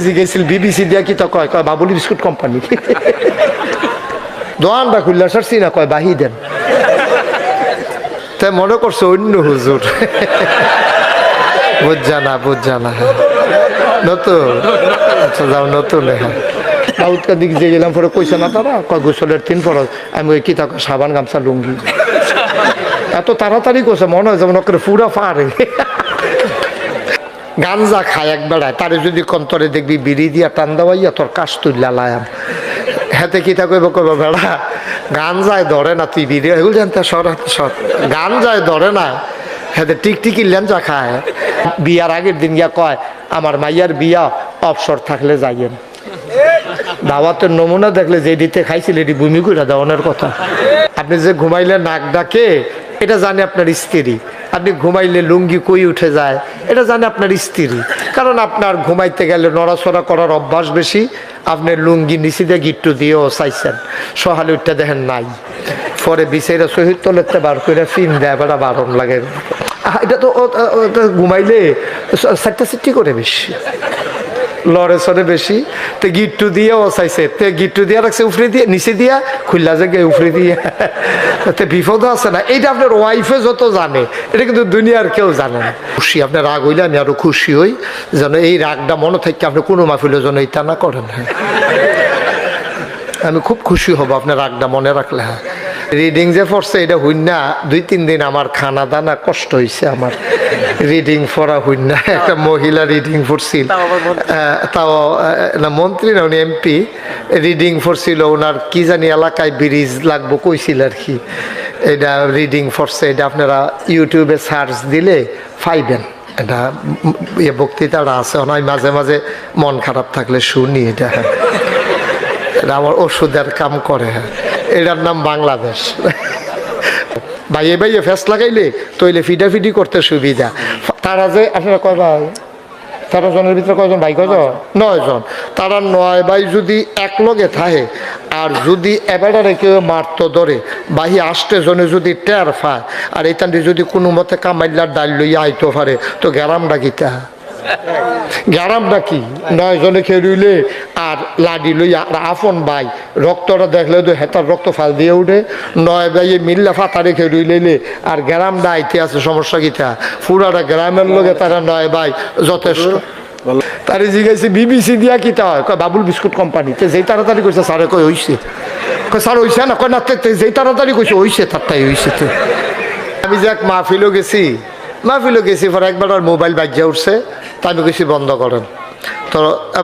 জিজ্ঞেছিল BBC দিয়া কি তো কয় কয় বাবুলি বিস্কুট কোম্পানি। দোয়ানটা খুললে সারছি না কয় বাহি দেন। তাই মনে করছে অন্য হুজুর। বুঝজানা নতুন, আচ্ছা যাও নতুন। হ্যাঁ দাউদকার দিক যে গেলাম পরে কইছে না তারা কয় গোসলের 3 ফরজ। আমি ওই কি থাকো সাবান গামছা লুঙ্গি। এত তাড়াতাড়ি করছে মনে হয় যেমন ওকে পুরা পারে। গাঞ্জা খায় এক বেড়ায় তারে যদি কন্তরে দেখবি বিড়ি দিয়া টান দেওয়াইয়া তোর কাশ তুললা লায়াম। হেতে কি তা কইব কইব বেড়া গাঞ্জায় ধরে না তুই বিড়ি এগুলো জানতে সর গাঞ্জায় ধরে না। হেতে টিকটিকি লেঞ্জা খায়। বিয়ার আগের দিন গিয়া কয় আমার মাইয়ার বিয়া অবসর থাকলে যাইয়েন। দাওয়াতের নমুনা দেখলে যে দিতে খাইছিল এটি বমি করে দেওয়ানোর কথা। আপনি যে ঘুমাইলে নাক ডাকে এটা জানে আপনার স্ত্রী। আপনি ঘুমাইলে লুঙ্গি কই উঠে যায় এটা জানে আপনার স্ত্রী। কারণ আপনার ঘুমাইতে গেলে নড়াচড়া করার অভ্যাস বেশি। আপনি লুঙ্গি নিচে দিয়ে গিট্টু দিয়েও চাইছেন, সহালে উঠতে দেখেন নাই। পরে বিছাইরা শহীদ তলেতে বার করে ফিন দেয় বেড়া বারণ লাগে। এটা তো ঘুমাইলে চারটা চিট্টি করে বেশি লড়ে সরে বেশি। তো গিট্টু দিয়ে ও চাইছে তে গিট্টু দিয়া রাখছে উফরে দিয়ে নিচে দিয়া খুললা যে উফরে দিয়ে। তে বিপদও আছে না। এইটা আপনার ওয়াইফে যত জানে এটা কিন্তু দুনিয়ার কেউ জানে না। খুশি আপনার রাগ হইলে আমি আরো খুশি হই যেন এই রাগটা মনে থেকে আপনি কোনো মাহফিলের জন্য এটা না করেন। হ্যাঁ আমি খুব খুশি হব আপনার রাগটা মনে রাখলে। হ্যাঁ রিডিং যে পড়ছে এটা হইন না 2-3 দিন আমার খানা দানা কষ্ট হয়েছে আমার রিডিং পড়া হইন না। একটা মহিলা রিডিং পড়ছিল, তাও না মন্ত্রী না উনি এমপি রিডিং পড়ছিল। ওনার কি জানি এলাকায় ব্রিজ লাগবো কইছিল আর কি। এটা রিডিং পড়ছে। এটা আপনারা ইউটিউবে সার্চ দিলে পাইবেন। এটা বক্তৃতাটা আছে। নয় মাঝে মাঝে মন খারাপ থাকলে শুনি এটা। এটা আমার ওষুধের কাম করে। হ্যাঁ এটার নাম বাংলাদেশ। ভাইয়ে ভাইয়ে ফেস লাগাইলে তৈলে ফিটাফিটি করতে সুবিধা। তারা যে আপনারা কয় ভাই 13 জনের ভিতরে কয়জন ভাই কয়জন 9 জন। তারা 9 ভাই যদি এক লগে থাকে আর যদি এবারে কেউ মারতো ধরে বাহি 8 জনে যদি টের পায় আর এইখানটি যদি কোনো মতে কামাইলার ডাল লইয়া আইতো পারে তো গ্যারাম ডাকিতা গ্যারামটা কি 9 জনে খেয়ে রইলে আর লাডি লইয়া আর আফন ভাই রক্তটা দেখলে তো হেতার রক্ত ফাল দিয়ে উঠে 9 ভাইয়ে মিল্লা ফাতারে খেয়ে রইলে আর গ্যারামটা আইতে আছে সমস্যা কিতা পুরাটা গ্রামের লোকে তারা 9 ভাই যথেষ্ট। তারে জিজ্ঞাসা বিবিসি দিয়া কিতা হয় কয় বাবুল বিস্কুট কোম্পানিতে যেই তাড়াতাড়ি কইছে স্যারে কয় হইছে কয় স্যার হইছে না কয় না যেই তাড়াতাড়ি কইছে হইছে তারটাই হইছে। তো আমি যে এক মাহফিলও গেছি পরে একবার আর মোবাইল বাজিয়ে উঠছে তা আমি গেছি বন্ধ করেন তো